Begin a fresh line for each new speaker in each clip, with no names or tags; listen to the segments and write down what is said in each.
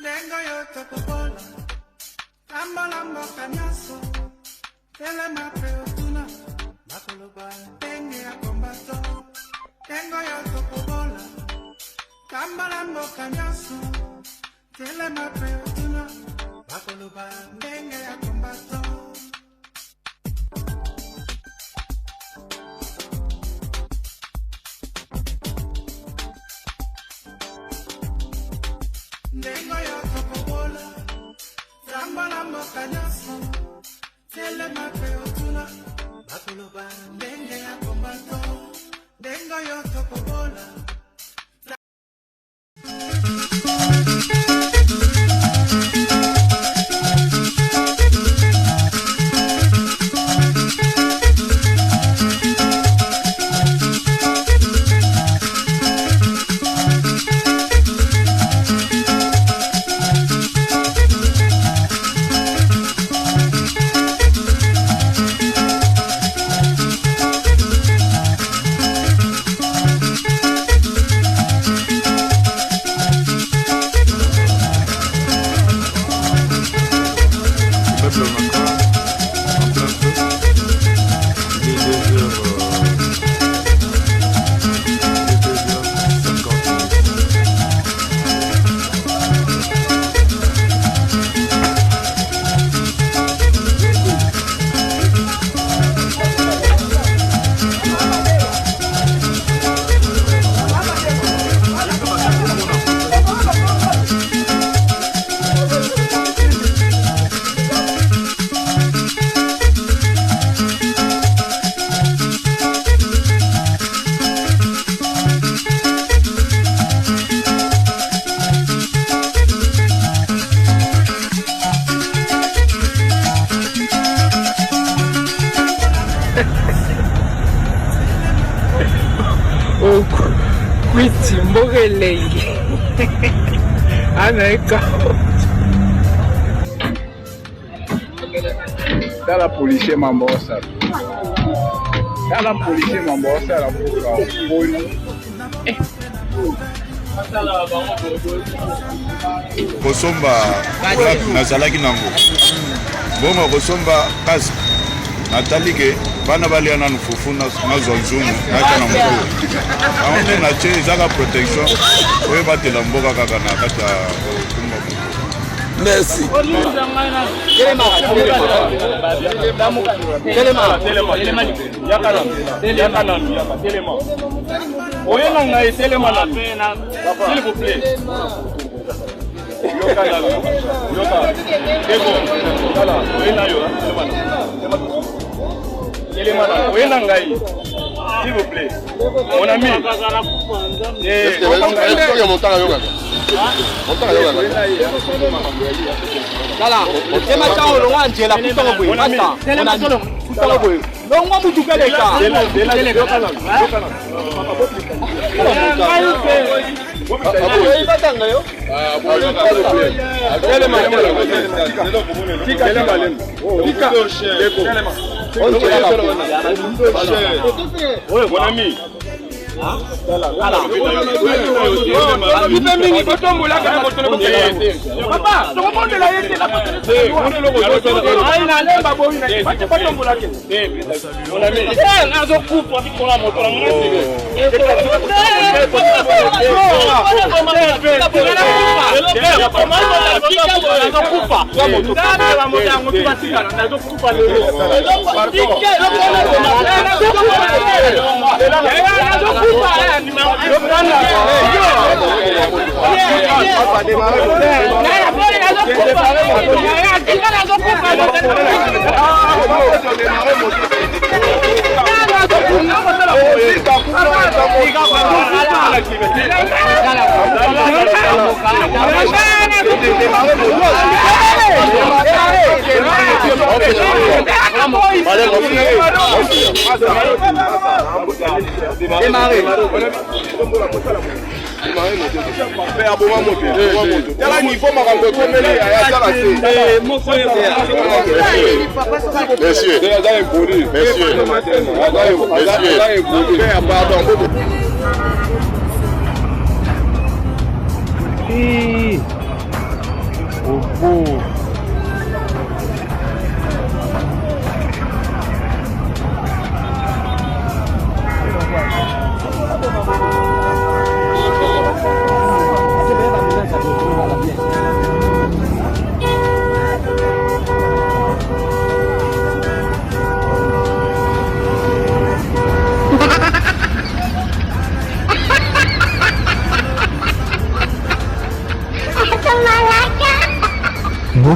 Lengo yo topopola, tambalambo kanyaso, tele mapreotuna, makoloba, tenge ya kombato. Lengo yo topopola, tambalambo kanyaso, tele mapreotuna, makoloba, tenge ya kombato. Dengo yo topobola, tambalambo kanyaso, tele mapreotuna, bakoloba, denge ya kombato. Dengo yo topobola.
La policier m'embosse. La policier m'embosse la
Kosomba nazalaki nango. Bongo kosomba kazi. Natali ke bana balia nanu fufu na zonzumu na kana moko. Aone na che zaka protection. Oye batela mboka kaka na kata kumba.
Merci.
S'il vous plaît. S'il vous plaît. Mon ami. Mon ami.
Congo.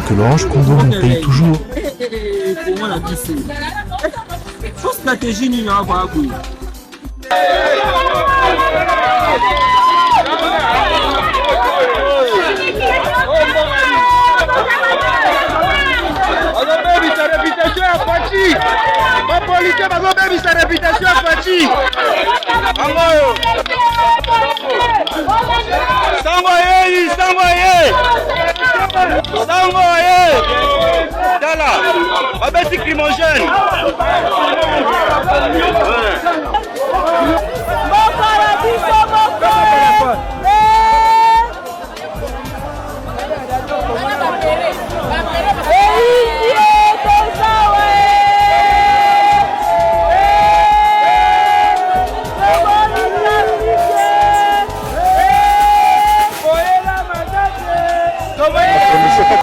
Que l'Orange Congo nous paye toujours.
Comment la vie c'est? Faut stratégie ni n'a pas quoi.
Dala, babeti climogène.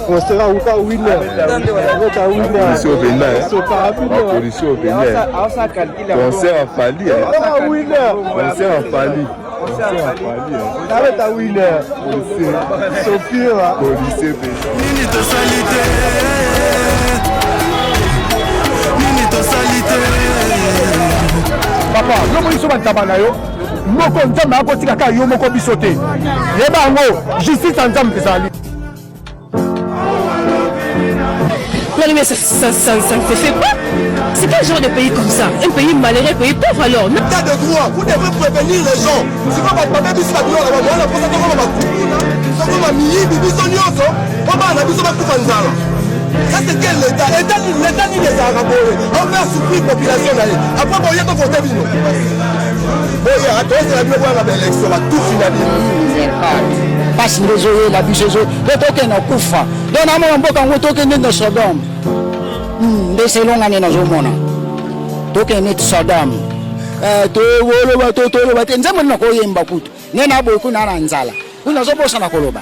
On sera encore winner.
Policier au Bénin. Policier au Bénin. Concert à Fali. Concert à Fali.
Avec ta winner. Sophia.
Policier Bénin.
Papa, yo police va tabana yo. Moko nzamba akotika ka yo moko bisote. Yeba ngo justice nzamba ezali.
Mais ça ne se fait pas. C'est quel genre de pays comme ça? Un pays malheureux, un pays pauvre alors.
L'état de droit, vous devez prévenir les gens. Si vous ne pouvez pas dire ça, ça c'est quel l'état? L'état ni les arabes. On va souffrir la population d'aller. Après, on y a voté Bino. Bon, il y a la même élection, va tout finaliser.
Parce que les gens, la vie, les gens, les tokens ont couvert. Donc, on a un peu quand on token de Sodome. C'est long année dans le monde. Token de Sodome. Nzambe na koyemba kutu. Nena boku na nzala. Unazobosa na koloba.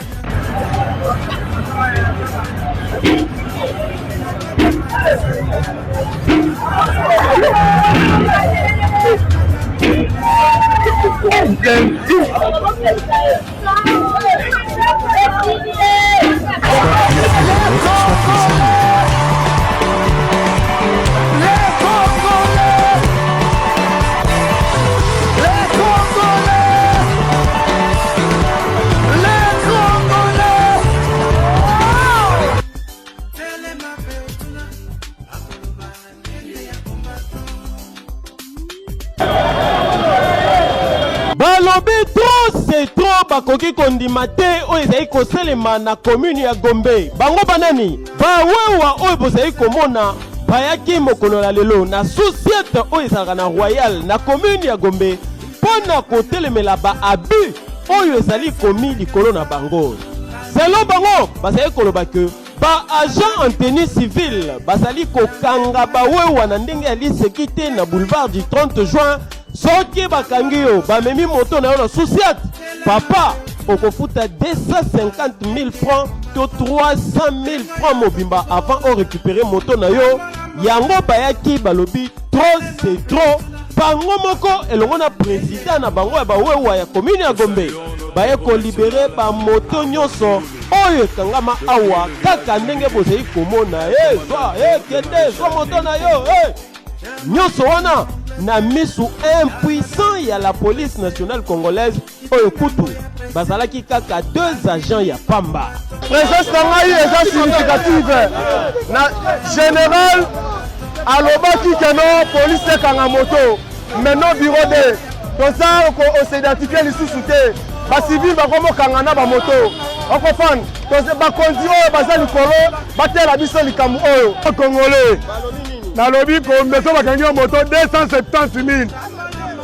balobi trop c'est trop bakoki kondima te oyo ezali koselema na commune ya Gombe. Bango banani bawewa oyo bozali komona bayaki mokolo na lelo na société oyo ezalaka na Royal na commune ya Gombe mpona kotelemela ba abus oyo ezali komi likolo na bango. Selon bango bazali koloba ke ba agent en tenue civile bazali kokanga bawewa na ndenge ya lisekite na boulevard du 30 juin. Soki bakangi yo bamemi moto na yo na société papa okofuta 250 000 francs to 300 000 francs mobimba avant on récupérer moto na yo. Yango bayaki balobi trop c'est trop. Bango moko elongo na président na bango ya bawewa ya commune ya Gombe baye ko libérer ba moto nyonso oyo kangama awa kaka ndenge bozali komona kende so moto na yo nyonso wana na misu impuissant ya la police nationale congolaise oyo kutu bazalaki kaka 2 agents ya pamba.
Présence ngai eza significative na général alobaki keno police ekanga moto maintenant bureau de toza ko s'identifier lisusu te bacivil bakomokanga na bamoto okofana toza bakonzi oyo baza likolo batela biso likambo oyo congolais nalobi kombeso bakangi yo moto 270 000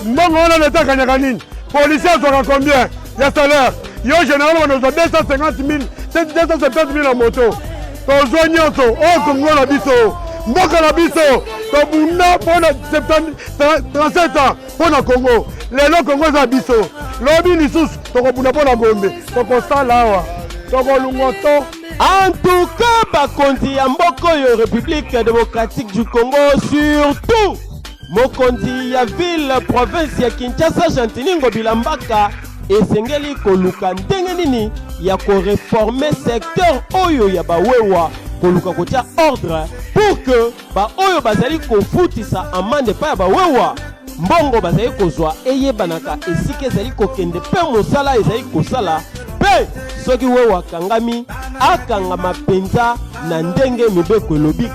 mbongo wana leta kanyaka nini policier azwaka combien ya salaire yo général wana ozwa 250 000 270 000 ya moto tozwa nyonso oyo Congo na biso mboka na biso tobunda mpona 37 ans mpona Congo lelo Congo eza biso lobi lisusu tokobunda mpona Gombe tokosala awa tokolungwa to.
En tout cas, bakonzi ya mboka oyo République démocratique du Congo, surtout mokonzi ya ville province ya Kinshasa Chantiningo Bilambaka esengeli koluka ndenge nini ya koreformer secteur oyo ya bawewa koluka kotia ordre pour que ba oyo bazali kofutisa amande pa ya bawewa mbongo bazali kozwa eyebanaka esika ezali kokende pe mosala ezali kosala pe soki wewa kangami akangama penza na ndenge mibeko elobi.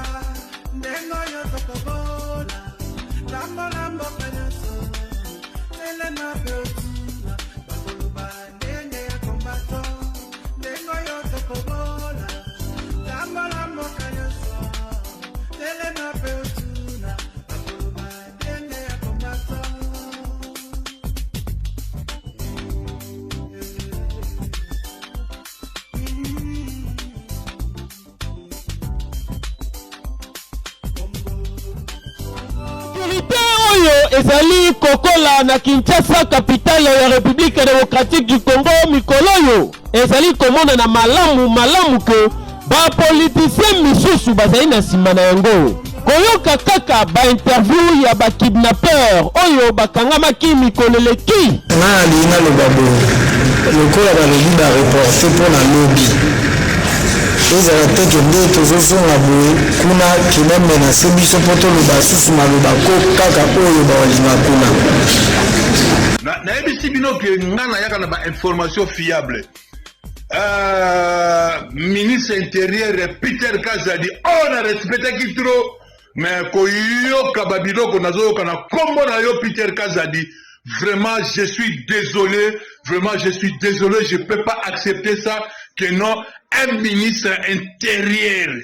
Ezali kokola na Kinshasa capitale ya République démocratique du Congo mikoloyo ezali komona na malamu ke ba politicien misusu bazali na sima na yango koyoka kaka ba interview ya ba kidnapper oyo bakangamaki mikoleleki
na lina le babo lokola ba lobi ba reporter pour na lobby ezala te kende tozozonga boye kuna kinomena biso mpo toloba susu maloba ko kaka oyo bawalinga kuna
nayebisi bino ke nga nayaka na bainformation fiable. Ministre intérieur Peter Kazadi on a respectaki trop mais koyoka babiloko nazoyoka na kombo na yo Peter Kazadi. Vraiment, je suis désolé. Vraiment, je suis désolé. Je ne peux pas accepter ça. Que non, un ministre intérieur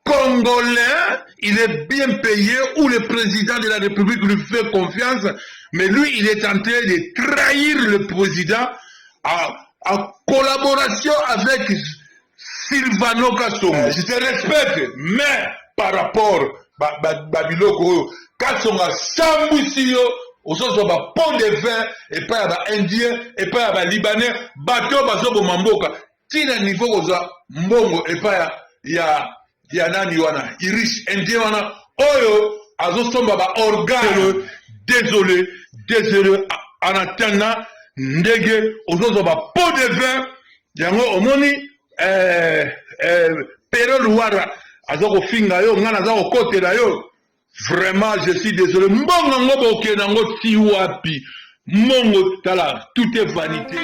congolais, il est bien payé, ou le président de la République lui fait confiance, mais lui, il est en train de trahir le président en collaboration avec Sylvano Kassongo. Je te respecte, mais par rapport à Babiloko, Kassongo Sambusio, au sens où ba pont de vin et pas ba indien et pas ba libanais bateau bazo bo mamboka tina niveau oza mbongo et pas ya nani wana irish indien wana oyo azo somba ba organe désolé en attendant ndege au sens où ba pont de vin yango omoni pero luara azo ko finga yo ngana azo ko kotela yo. Vraiment, je suis désolé. Mbongo ngobo ke nango tiwapi. Mbongo tala, tout est vanité.